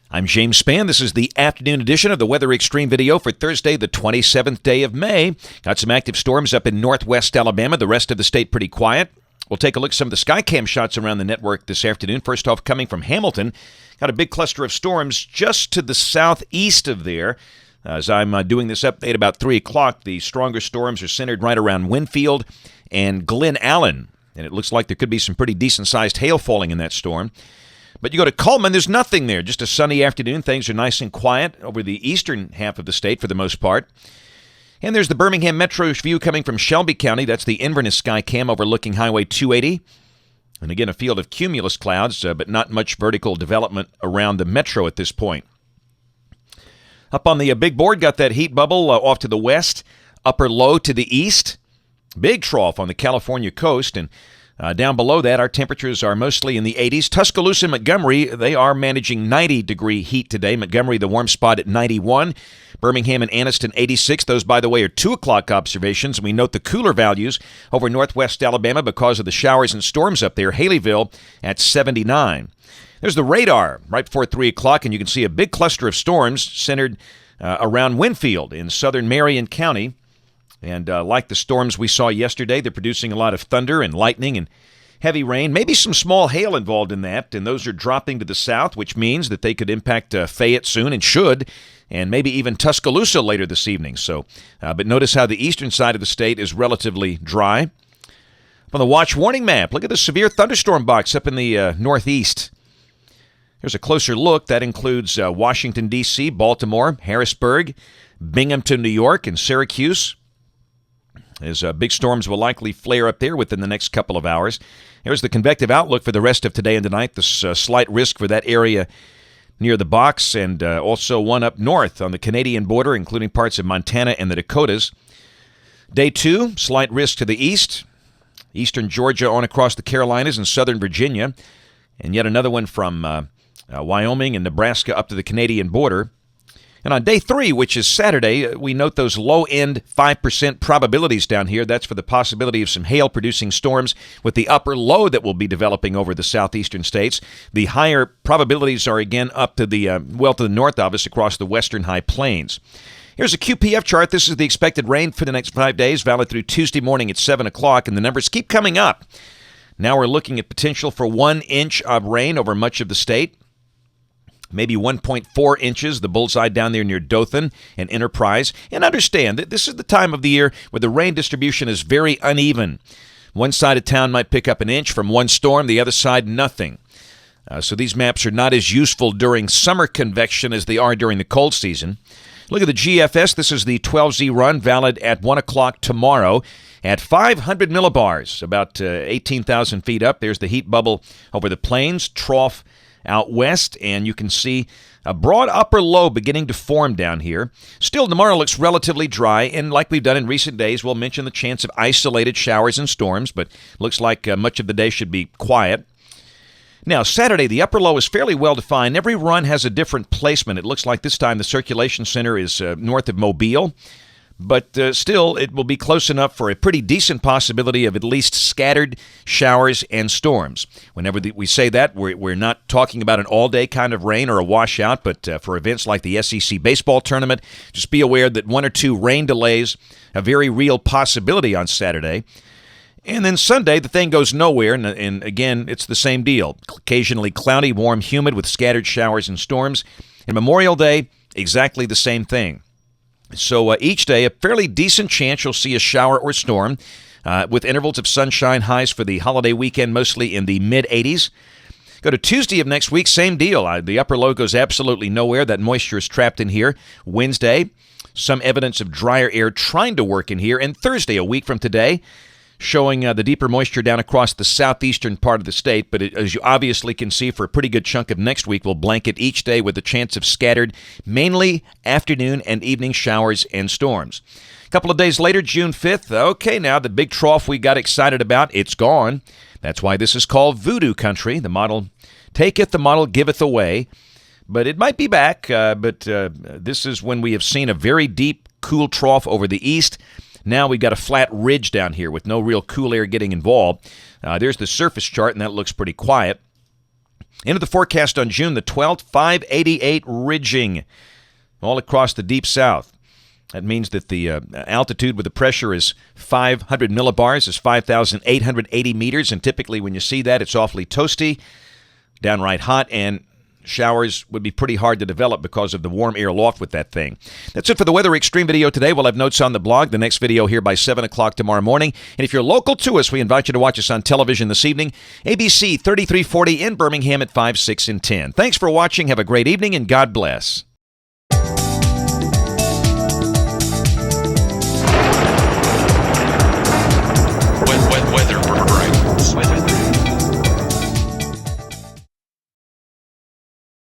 I'm James Spann. This is the afternoon edition of the Weather Xtreme video for Thursday, the 27th day of May. Got some active storms up in northwest Alabama. The rest of the state pretty quiet. We'll take a look at some of the Skycam shots around the network this afternoon. First off, coming from Hamilton, got a big cluster of storms just to the southeast of there. As I'm doing this update about 3 o'clock, the stronger storms are centered right around Winfield and Glen Allen. And it looks like there could be some pretty decent-sized hail falling in that storm. But you go to Cullman, there's nothing there. Just a sunny afternoon. Things are nice and quiet over the eastern half of the state for the most part. And there's the Birmingham Metro view coming from Shelby County. That's the Inverness Skycam overlooking Highway 280. And again, a field of cumulus clouds, but not much vertical development around the metro at this point. Up on the big board, got that heat bubble off to the west, upper low to the east. Big trough on the California coast, and down below that, our temperatures are mostly in the 80s. Tuscaloosa and Montgomery, they are managing 90-degree heat today. Montgomery, the warm spot at 91. Birmingham and Anniston, 86. Those, by the way, are 2 o'clock observations. And we note the cooler values over northwest Alabama because of the showers and storms up there. Haleyville at 79. There's the radar right before 3 o'clock, and you can see a big cluster of storms centered around Winfield in southern Marion County. And like the storms we saw yesterday, they're producing a lot of thunder and lightning and heavy rain. Maybe some small hail involved in that, and those are dropping to the south, which means that they could impact Fayette soon and should, and maybe even Tuscaloosa later this evening. So, but notice how the eastern side of the state is relatively dry. On the watch warning map, look at the severe thunderstorm box up in the northeast. Here's a closer look. That includes Washington, D.C., Baltimore, Harrisburg, Binghamton, New York, and Syracuse. As big storms will likely flare up there within the next couple of hours. Here's the convective outlook for the rest of today and tonight. This slight risk for that area near the box, and also one up north on the Canadian border, including parts of Montana and the Dakotas. Day 2, slight risk to the east. Eastern Georgia on across the Carolinas and southern Virginia. And yet another one from Wyoming and Nebraska up to the Canadian border. And on day 3, which is Saturday, we note those low-end 5% probabilities down here. That's for the possibility of some hail-producing storms with the upper low that will be developing over the southeastern states. The higher probabilities are again up to the, to the north of us across the western high plains. Here's a QPF chart. This is the expected rain for the next 5 days, valid through Tuesday morning at 7 o'clock, and the numbers keep coming up. Now we're looking at potential for 1 inch of rain over much of the state. Maybe 1.4 inches, the bullseye down there near Dothan and Enterprise. And understand that this is the time of the year where the rain distribution is very uneven. One side of town might pick up 1 inch from one storm, the other side nothing. So these maps are not as useful during summer convection as they are during the cold season. Look at the GFS. This is the 12Z run, valid at 1 o'clock tomorrow at 500 millibars, about 18,000 feet up. There's the heat bubble over the plains, trough out west, and you can see a broad upper low beginning to form down here. Still, tomorrow looks relatively dry, and like we've done in recent days, we'll mention the chance of isolated showers and storms, but looks like much of the day should be quiet. Now, Saturday, the upper low is fairly well defined. Every run has a different placement. It looks like this time the circulation center is north of Mobile. But still, it will be close enough for a pretty decent possibility of at least scattered showers and storms. Whenever we say that, we're not talking about an all-day kind of rain or a washout, but for events like the SEC baseball tournament, just be aware that 1 or 2 rain delays, a very real possibility on Saturday. And then Sunday, the thing goes nowhere, and again, it's the same deal. Occasionally cloudy, warm, humid with scattered showers and storms. And Memorial Day, exactly the same thing. So each day, a fairly decent chance you'll see a shower or storm with intervals of sunshine, highs for the holiday weekend mostly in the mid-80s. Go to Tuesday of next week, same deal. The upper low goes absolutely nowhere. That moisture is trapped in here. Wednesday, some evidence of drier air trying to work in here. And Thursday, a week from today, showing the deeper moisture down across the southeastern part of the state. But as you obviously can see, for a pretty good chunk of next week, we'll blanket each day with a chance of scattered, mainly afternoon and evening showers and storms. A couple of days later, June 5th, okay, now the big trough we got excited about, it's gone. That's why this is called voodoo country. The model taketh, the model giveth away. But it might be back, but this is when we have seen a very deep, cool trough over the east. Now we've got a flat ridge down here with no real cool air getting involved. There's the surface chart, and that looks pretty quiet. Into the forecast on June the 12th, 588 ridging all across the deep south. That means that the altitude with the pressure is 500 millibars, is 5,880 meters, and typically when you see that, it's awfully toasty, downright hot, and showers would be pretty hard to develop because of the warm air loft with that thing. That's it for the Weather Xtreme video today. We'll have notes on the blog. The next video here by 7 o'clock tomorrow morning. And if you're local to us, we invite you to watch us on television this evening. ABC 3340 in Birmingham at 5, 6, and 10. Thanks for watching. Have a great evening, and God bless.